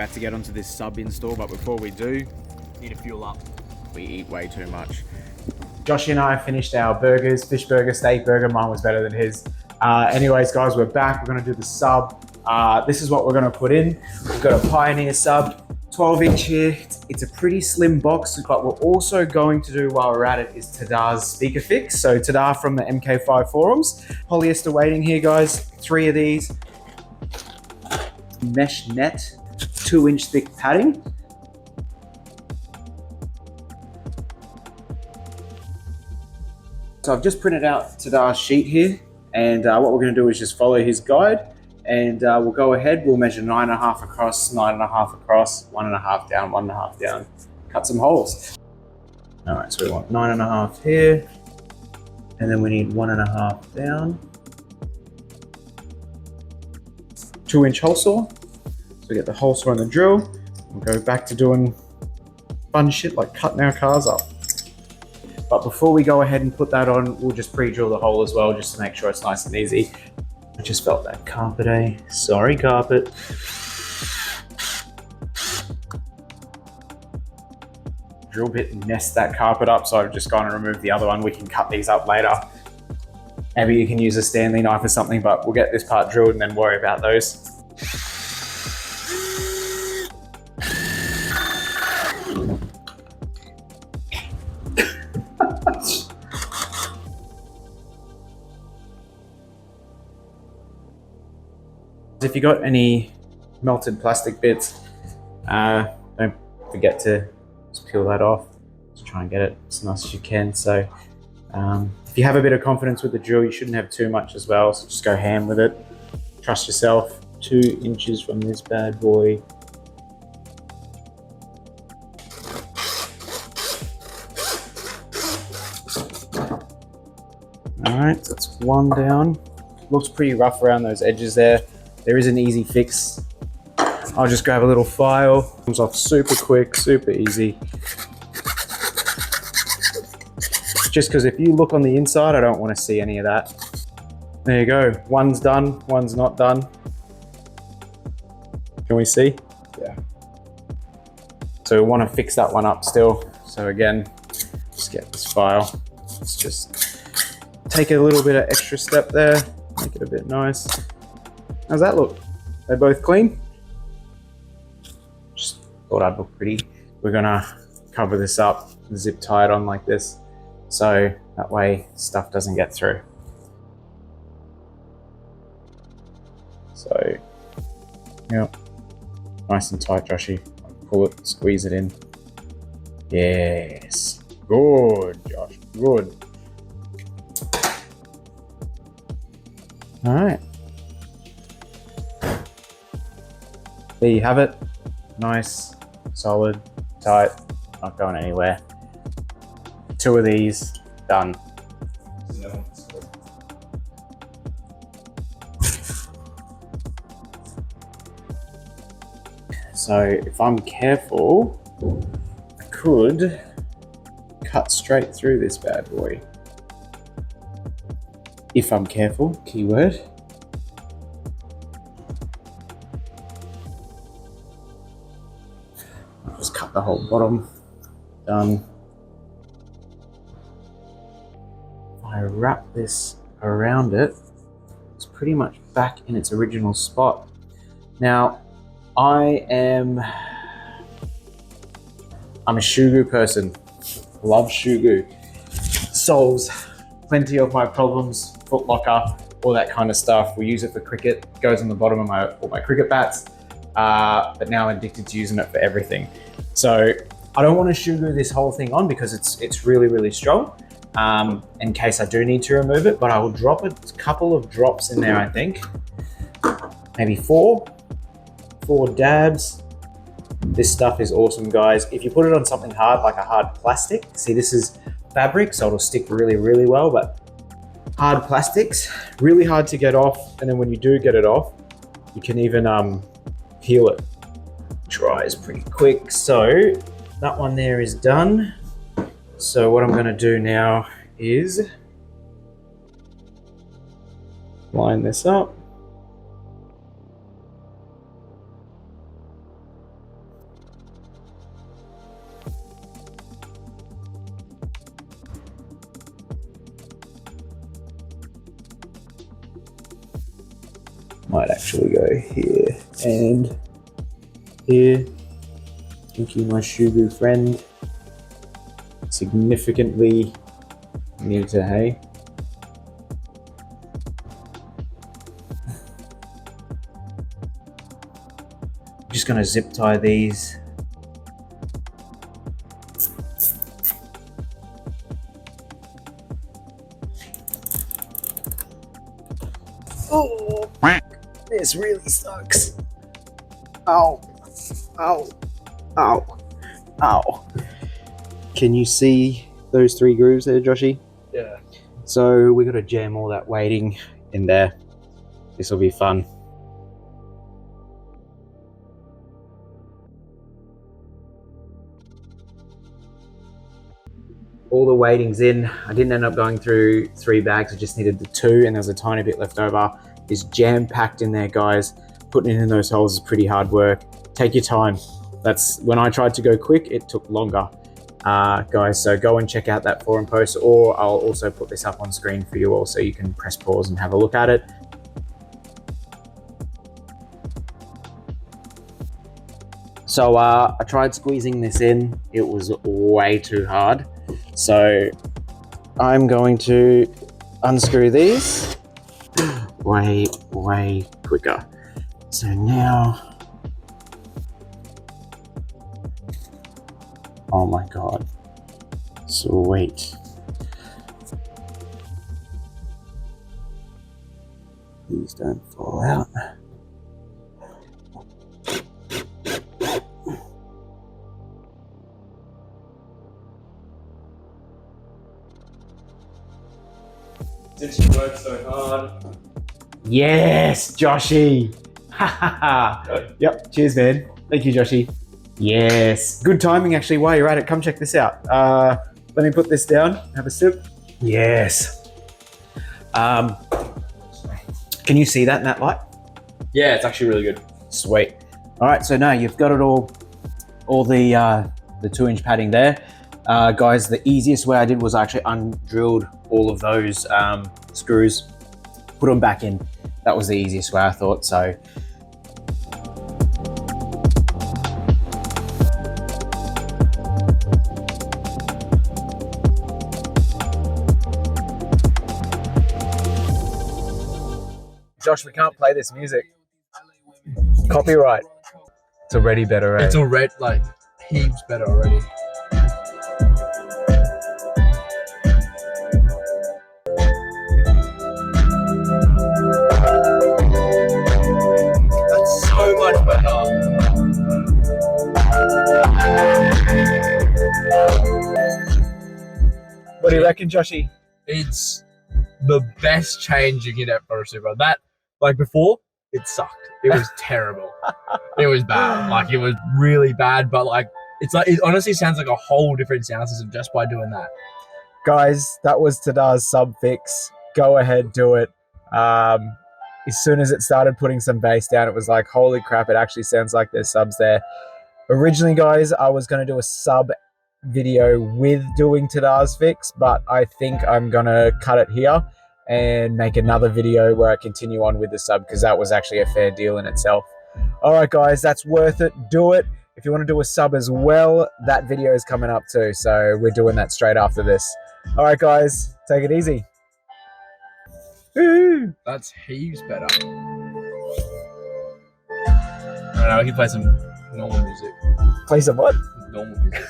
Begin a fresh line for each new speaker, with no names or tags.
about to get onto this sub install, but before we do, need to fuel up. We eat way too much. Joshy and I finished our burgers, fish burger, steak burger. Mine was better than his. Anyways, guys, we're back. We're gonna do the sub. This is what we're gonna put in. We've got a Pioneer sub, 12-inch here. It's a pretty slim box, but we're also going to do, while we're at it, is Tadda's speaker fix. So Tadda from the MK5 forums. Polyester Wadding here, guys. 3 of these. Mesh net, 2-inch thick padding. So I've just printed out Tadda's sheet here, and what we're going to do is just follow his guide, and we'll go ahead. We'll measure 9.5 across, 9.5 across, 1.5 down, 1.5 down. Cut some holes. All right, so we want 9.5 here, and then we need 1.5 down. 2-inch hole saw. So we get the hole saw and the drill. We'll go back to doing fun shit like cutting our cars up. But before we go ahead and put that on, we'll just pre-drill the hole as well, just to make sure it's nice and easy. I just felt that carpet, eh? Sorry, carpet. Drill bit nest that carpet up, so I've just gone and removed the other one. We can cut these up later. Maybe you can use a Stanley knife or something, but we'll get this part drilled and then worry about those. If you got any melted plastic bits, don't forget to just peel that off. Just try and get it as nice as you can. So if you have a bit of confidence with the drill, you shouldn't have too much as well. So just go ham with it. Trust yourself. 2 inches from this bad boy. All right, so that's 1 down. Looks pretty rough around those edges there. There is an easy fix. I'll just grab a little file. Comes off super quick, super easy. Just because if you look on the inside, I don't want to see any of that. There you go. One's done, one's not done. Can we see? Yeah. So we want to fix that one up still. So again, just get this file. Let's just take a little bit of extra step there. Make it a bit nice. How's that look? They both clean? Just thought I'd look pretty. We're gonna cover this up, zip tie it on like this, so that way stuff doesn't get through. So, yeah, nice and tight, Joshy. Pull it, squeeze it in. Yes, good, Josh, good. All right. There you have it. Nice, solid, tight, not going anywhere. 2 of these, done. So if I'm careful, I could cut straight through this bad boy. If I'm careful, keyword. Just cut the whole bottom, done. If I wrap this around it, it's pretty much back in its original spot. Now, I'm a ShooGoo person, love ShooGoo. Solves plenty of my problems, foot locker, all that kind of stuff. We use it for cricket, it goes on the bottom of all my cricket bats. But now I'm addicted to using it for everything. So I don't want to ShooGoo this whole thing on because it's really, really strong in case I do need to remove it, but I will drop a couple of drops in there, I think. Maybe 4 dabs. This stuff is awesome, guys. If you put it on something hard, like a hard plastic, see this is fabric, so it'll stick really, really well, but hard plastics, really hard to get off. And then when you do get it off, you can even peel it. Dries pretty quick. So that one there is done. So what I'm going to do now is line this up. Might actually go here and here. Thank you, my ShooGoo friend. Significantly new to hay. Just gonna zip tie these. Oh, this really sucks. Ow, ow, ow, ow. Can you see those 3 grooves there, Joshy?
Yeah.
So we gotta jam all that weighting in there. This will be fun. All the weighting's in. I didn't end up going through 3 bags. I just needed the 2 and there was a tiny bit left over. It's jam packed in there, guys. Putting it in those holes is pretty hard work. Take your time. That's when I tried to go quick, it took longer. Guys, so go and check out that forum post, or I'll also put this up on screen for you all so you can press pause and have a look at it. So I tried squeezing this in. It was way too hard. So I'm going to unscrew these way quicker. So now, oh my God, sweet. Please don't fall out.
Since you worked so hard.
Yes, Joshy. Yep, cheers, man. Thank you, Joshy. Yes, good timing actually. While you're at it, come check this out. Let me put this down, have a sip. Yes. Can you see that in that light?
Yeah, it's actually really good.
Sweet. All right, so now you've got it all the 2-inch padding there. Guys, the easiest way I did was I actually undrilled all of those screws, put them back in. That was the easiest way, I thought. So Josh, we can't play this music. Copyright. It's already better, eh?
It's already like heaps better already. That's so much better.
What do you reckon, Joshy?
It's the best change you can get for a Supra. That, like before, it sucked. It was terrible. It was bad. Like it was really bad, but like it's like it honestly sounds like a whole different sound system just by doing that.
Guys, that was Tadda's sub fix. Go ahead, do it. As soon as it started putting some bass down, it was like, holy crap, it actually sounds like there's subs there. Originally, guys, I was going to do a sub video with doing Tadda's fix, but I think I'm going to cut it here and make another video where I continue on with the sub, because that was actually a fair deal in itself. All right, guys, that's worth it. Do it. If you want to do a sub as well, that video is coming up too. So we're doing that straight after this. All right, guys, take it easy. Woo!
That's heaps better. I don't know, I can play some normal music.
Play some what?
Normal music.